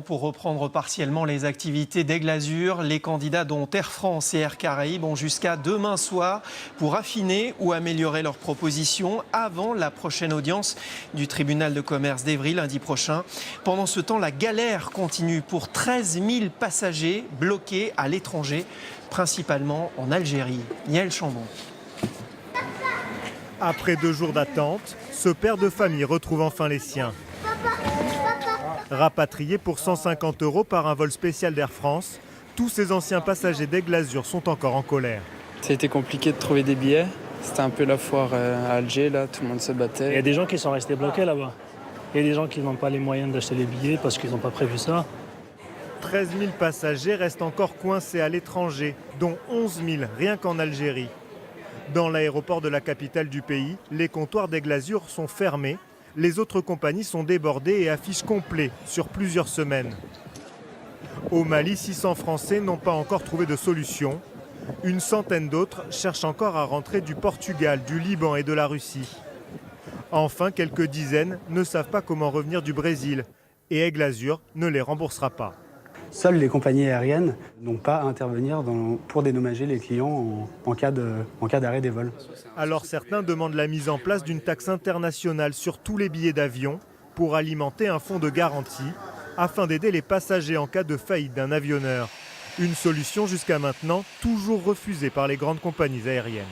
Pour reprendre partiellement les activités d'Aigle Azur, les candidats dont Air France et Air Caraïbes ont jusqu'à demain soir pour affiner ou améliorer leurs propositions avant la prochaine audience du tribunal de commerce d'Evry lundi prochain. Pendant ce temps, la galère continue pour 13 000 passagers bloqués à l'étranger, principalement en Algérie. Yael Chambon. Après 2 jours d'attente, ce père de famille retrouve enfin les siens. Rapatriés pour 150 € par un vol spécial d'Air France, tous ces anciens passagers d'Aigle Azur sont encore en colère. Ça a été compliqué de trouver des billets. C'était un peu la foire à Alger, là, tout le monde se battait. Il y a des gens qui sont restés bloqués là-bas. Il y a des gens qui n'ont pas les moyens d'acheter les billets parce qu'ils n'ont pas prévu ça. 13 000 passagers restent encore coincés à l'étranger, dont 11 000 rien qu'en Algérie. Dans l'aéroport de la capitale du pays, les comptoirs d'Aigle Azur sont fermés. Les autres compagnies sont débordées et affichent complet sur plusieurs semaines. Au Mali, 600 Français n'ont pas encore trouvé de solution. Une centaine d'autres cherchent encore à rentrer du Portugal, du Liban et de la Russie. Enfin, quelques dizaines ne savent pas comment revenir du Brésil et Aigle Azur ne les remboursera pas. Seules les compagnies aériennes n'ont pas à intervenir pour dédommager les clients en cas d'arrêt des vols. Alors certains demandent la mise en place d'une taxe internationale sur tous les billets d'avion pour alimenter un fonds de garantie afin d'aider les passagers en cas de faillite d'un avionneur. Une solution jusqu'à maintenant toujours refusée par les grandes compagnies aériennes.